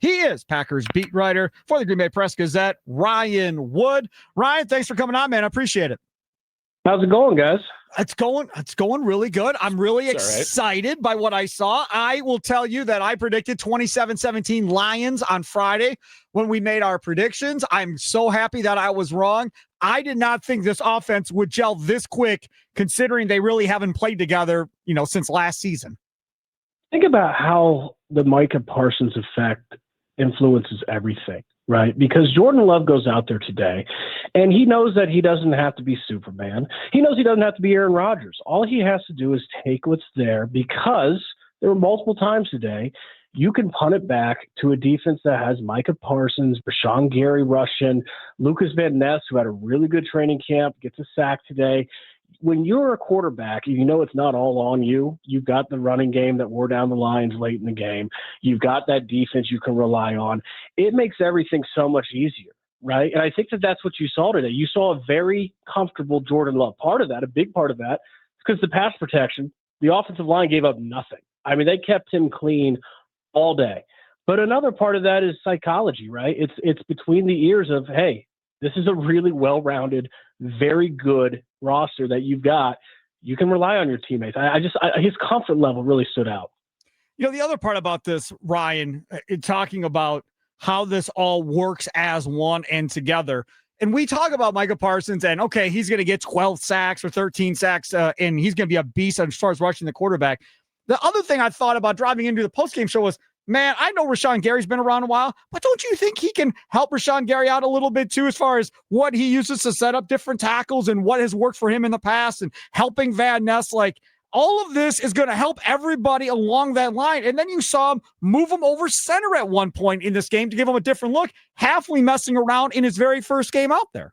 He is Packers beat writer for the Green Bay Press-Gazette, Ryan Wood. Ryan, thanks for coming on, man. I appreciate it. How's it going, guys? It's going really good. I'm really excited by what I saw. I will tell you that I predicted 27-17 Lions on Friday when we made our predictions. I'm so happy that I was wrong. I did not think this offense would gel this quick, considering they really haven't played together, since last season. Think about how the Micah Parsons effect influences everything, right? Because Jordan Love goes out there today, and he knows that he doesn't have to be Superman. He knows he doesn't have to be Aaron Rodgers. All he has to do is take what's there, because there were multiple times today you can punt it back to a defense that has Micah Parsons, Rashawn Gary rushing, Lucas Van Ness, who had a really good training camp, gets a sack today. When you're a quarterback, you know it's not all on you. You've got the running game that wore down the Lions late in the game. You've got that defense you can rely on. It makes everything so much easier, right? And I think that that's what you saw today. You saw a very comfortable Jordan Love. Part of that, a big part of that, is because the pass protection, the offensive line gave up nothing. I mean, they kept him clean all day. But another part of that is psychology, right? It's between the ears of, hey, this is a really well-rounded, very good roster that you've got. You can rely on your teammates. His comfort level really stood out. The other part about this, Ryan, talking about how this all works as one and together. And we talk about Micah Parsons and, okay, he's going to get 12 sacks or 13 sacks, and he's going to be a beast as far as rushing the quarterback. The other thing I thought about driving into the postgame show was, man, I know Rashawn Gary's been around a while, but don't you think he can help Rashawn Gary out a little bit too, as far as what he uses to set up different tackles and what has worked for him in the past and helping Van Ness? Like, all of this is going to help everybody along that line. And then you saw him move him over center at one point in this game to give him a different look, halfway messing around in his very first game out there.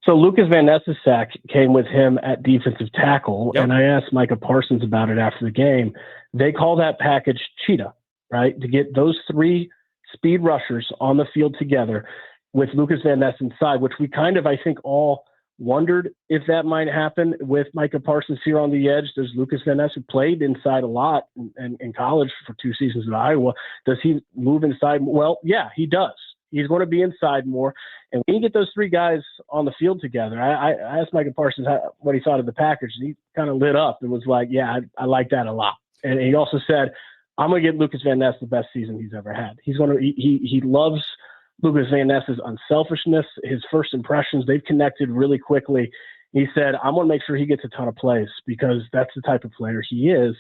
So Lucas Van Ness's sack came with him at defensive tackle, and I asked Micah Parsons about it after the game. They call that package cheetah, right? To get those three speed rushers on the field together with Lucas Van Ness inside, which we kind of, I think, all wondered if that might happen with Micah Parsons here on the edge. There's Lucas Van Ness, who played inside a lot in college for 2 seasons at Iowa. Does he move inside? Well, yeah, he does. He's going to be inside more. And when you get those three guys on the field together, I asked Micah Parsons what he thought of the package. And he kind of lit up and was like, yeah, I like that a lot. And he also said, I'm going to get Lucas Van Ness the best season he's ever had. He loves Lucas Van Ness's unselfishness, his first impressions. They've connected really quickly. He said, I'm going to make sure he gets a ton of plays, because that's the type of player he is.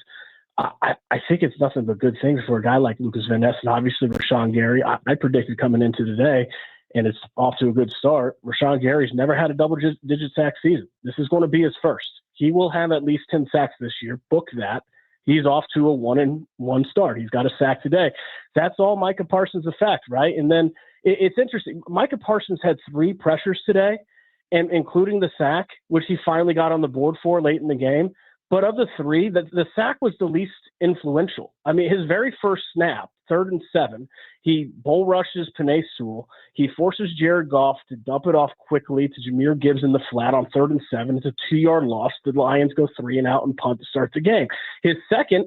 I think it's nothing but good things for a guy like Lucas Van Ness, and obviously Rashawn Gary. I predicted coming into today, and it's off to a good start. Rashawn Gary's never had a double-digit sack season. This is going to be his first. He will have at least 10 sacks this year. Book that. He's off to a 1-1 start. He's got a sack today. That's all Micah Parsons' effect, right? And then it's interesting. Micah Parsons had 3 pressures today, and including the sack, which he finally got on the board for late in the game. But of the 3, the sack was the least influential. I mean, his very first snap, 3rd and 7, he bull rushes Penei Sewell. He forces Jared Goff to dump it off quickly to Jahmyr Gibbs in the flat on 3rd and 7. It's a 2-yard loss. The Lions go 3 and out and punt to start the game. His second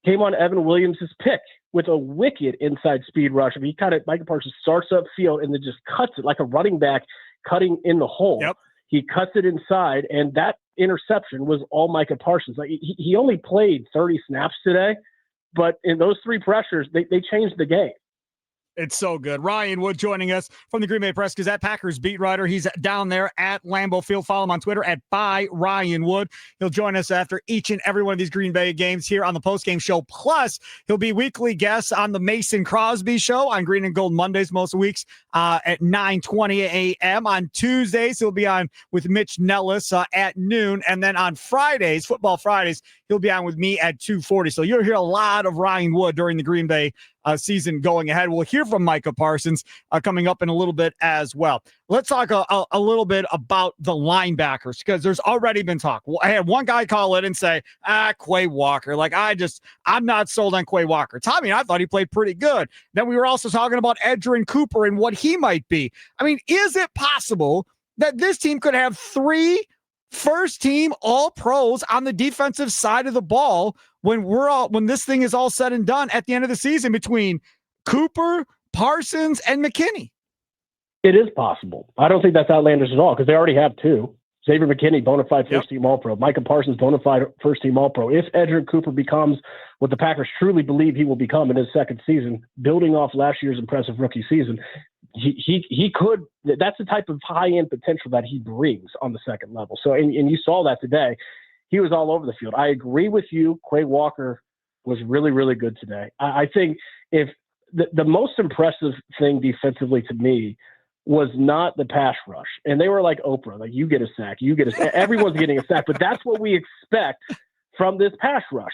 came on Evan Williams' pick with a wicked inside speed rush. I mean, Micah Parsons starts up field and then just cuts it like a running back cutting in the hole. Yep. He cuts it inside, and that interception was all Micah Parsons. Like, he only played 30 snaps today, but in those 3 pressures, they changed the game. It's so good. Ryan Wood joining us from the Green Bay Press-Gazette, Packers beat writer. He's down there at Lambeau Field. Follow him on Twitter at @ByRyanWood. He'll join us after each and every one of these Green Bay games here on the postgame show. Plus, he'll be weekly guest on the Mason Crosby Show on Green and Gold Mondays most weeks at 9:20 a.m. On Tuesdays, he'll be on with Mitch Nellis at noon. And then on Fridays, Football Fridays, he'll be on with me at 2:40. So you'll hear a lot of Ryan Wood during the Green Bay season going ahead. We'll hear from Micah Parsons coming up in a little bit as well. Let's talk a little bit about the linebackers, because there's already been talk. I had one guy call it and say, Quay Walker. Like, I'm not sold on Quay Walker. Tommy and I thought he played pretty good. Then we were also talking about Edgerrin Cooper and what he might be. I mean, is it possible that this team could have 3 first-team All-Pros on the defensive side of the ball when this thing is all said and done at the end of the season, between Cooper, Parsons and McKinney. It is possible. I don't think that's outlandish at all because they already have two. Xavier McKinney, bona fide first-team All-Pro. Micah Parsons, bona fide first-team All-Pro. If Edgerrin Cooper becomes what the Packers truly believe he will become in his second season, building off last year's impressive rookie season, he could – that's the type of high-end potential that he brings on the second level. So, and you saw that today. He was all over the field. I agree with you. Quay Walker was really, really good today. I think if the most impressive thing defensively to me was not the pass rush. And they were like Oprah, like you get a sack, you get a sack. Everyone's getting a sack, but that's what we expect from this pass rush.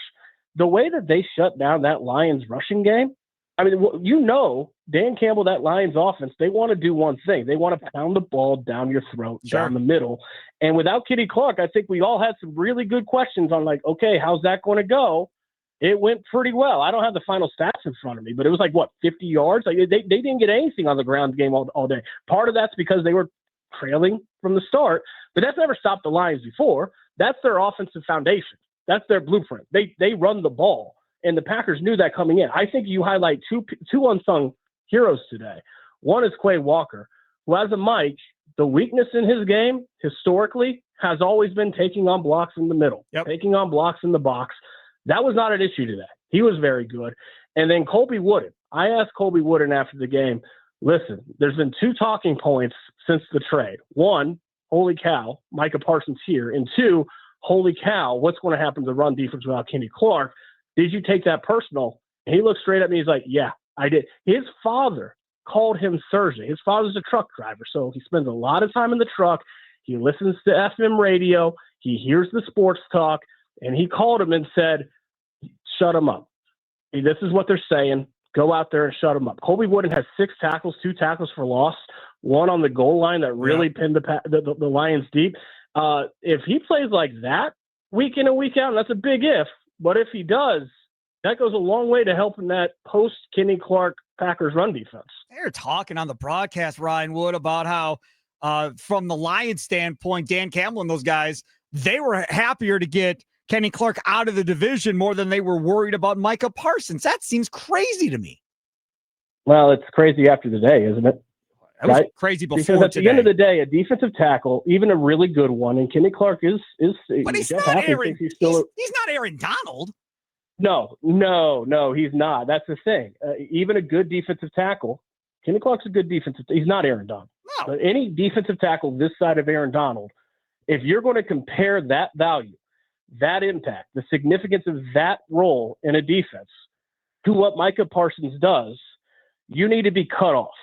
The way that they shut down that Lions rushing game, I mean, Dan Campbell, that Lions offense, they want to do one thing. They want to pound the ball down your throat, down the middle. And without Kenny Clark, I think we all had some really good questions on like, okay, how's that going to go? It went pretty well. I don't have the final stats in front of me, but it was like, 50 yards? Like they didn't get anything on the ground game all day. Part of that's because they were trailing from the start, but that's never stopped the Lions before. That's their offensive foundation. That's their blueprint. They run the ball, and the Packers knew that coming in. I think you highlight two unsung heroes today. One is Quay Walker, who has a mic. The weakness in his game, historically, has always been taking on blocks in the middle, taking on blocks in the box. That was not an issue today. He was very good. And then Colby Wooden. I asked Colby Wooden after the game, listen, there's been two talking points since the trade. One, holy cow, Micah Parsons here. And two, holy cow, what's going to happen to the run defense without Kenny Clark? Did you take that personal? And he looked straight at me. He's like, yeah, I did. His father called him Thursday. His father's a truck driver, so he spends a lot of time in the truck. He listens to FM radio. He hears the sports talk. And he called him and said, shut him up. This is what they're saying. Go out there and shut him up. Colby Wooden has 6 tackles, 2 tackles for loss, one on the goal line that really pinned the Lions deep. If he plays like that week in and week out, and that's a big if, but if he does, that goes a long way to helping that post-Kenny Clark Packers run defense. They're talking on the broadcast, Ryan Wood, about how from the Lions standpoint, Dan Campbell and those guys, they were happier to get Kenny Clark out of the division more than they were worried about Micah Parsons. That seems crazy to me. Well, it's crazy after the day, isn't it? It was crazy before because at today. The end of the day, a defensive tackle, even a really good one, and Kenny Clark is. But he's not Aaron. He's not Aaron Donald. No, he's not. That's the thing. Even a good defensive tackle, Kenny Clark's a good defensive. He's not Aaron Donald. No. But any defensive tackle this side of Aaron Donald, if you're going to compare that value, that impact, the significance of that role in a defense to what Micah Parsons does, you need to be cut off.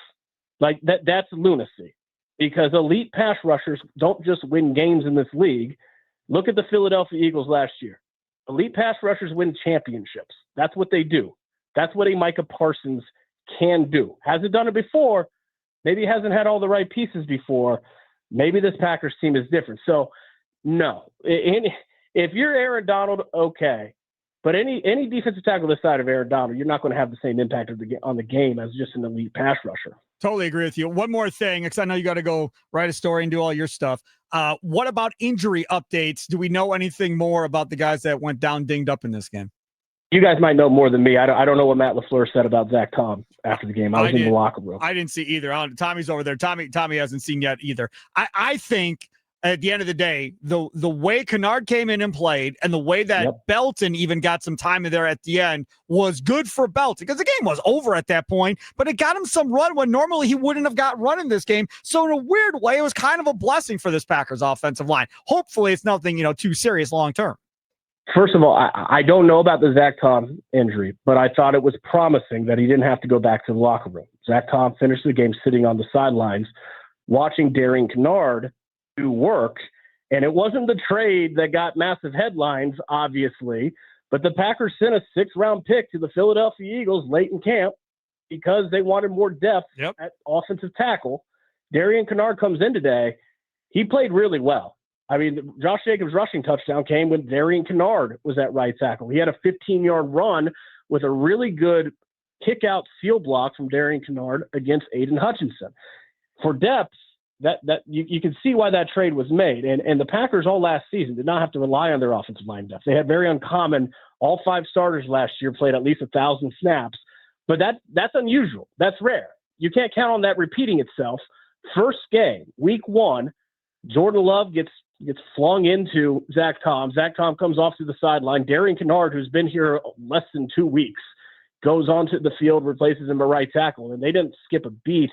Like that's lunacy, because elite pass rushers don't just win games in this league. Look at the Philadelphia Eagles last year. Elite pass rushers win championships. That's what they do. That's what a Micah Parsons can do. Hasn't done it before. Maybe hasn't had all the right pieces before. Maybe this Packers team is different. So, no. If you're Aaron Donald, okay. But any defensive tackle this side of Aaron Donald, you're not going to have the same impact on the game as just an elite pass rusher. Totally agree with you. One more thing, because I know you got to go write a story and do all your stuff. What about injury updates? Do we know anything more about the guys that went down dinged up in this game? You guys might know more than me. I don't know what Matt LaFleur said about Zach Tom after the game. I was in the locker room. I didn't see either. Tommy's over there. Tommy hasn't seen yet either. I think at the end of the day, the way Kennard came in and played and the way that Belton even got some time in there at the end was good for Belton, because the game was over at that point, but it got him some run when normally he wouldn't have got run in this game. So in a weird way, it was kind of a blessing for this Packers offensive line. Hopefully it's nothing, too serious long-term. First of all, I don't know about the Zach Tom injury, but I thought it was promising that he didn't have to go back to the locker room. Zach Tom finished the game sitting on the sidelines watching Darian Kennard do work, and it wasn't the trade that got massive headlines, obviously, but the Packers sent a 6th-round pick to the Philadelphia Eagles late in camp because they wanted more depth at offensive tackle. Darian Kennard comes in today. He played really well. I mean, Josh Jacobs' rushing touchdown came when Darian Kennard was at right tackle. He had a 15-yard run with a really good kick-out seal block from Darian Kennard against Aiden Hutchinson. For depth, that you can see why that trade was made. And the Packers all last season did not have to rely on their offensive line depth. They had very uncommon, all 5 starters last year played at least 1,000 snaps. But that's unusual. That's rare. You can't count on that repeating itself. First game, week 1, Jordan Love gets flung into Zach Tom. Zach Tom comes off to the sideline. Darian Kennard, who's been here less than 2 weeks, goes onto the field, replaces him at right tackle, and they didn't skip a beat.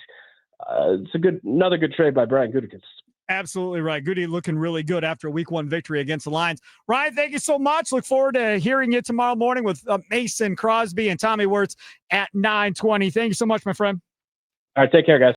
It's another good trade by Brian Gutekunst. Absolutely right. Goody looking really good after a week 1 victory against the Lions. Ryan, thank you so much. Look forward to hearing you tomorrow morning with Mason Crosby and Tommy Wirtz at 9:20. Thank you so much, my friend. All right, take care, guys.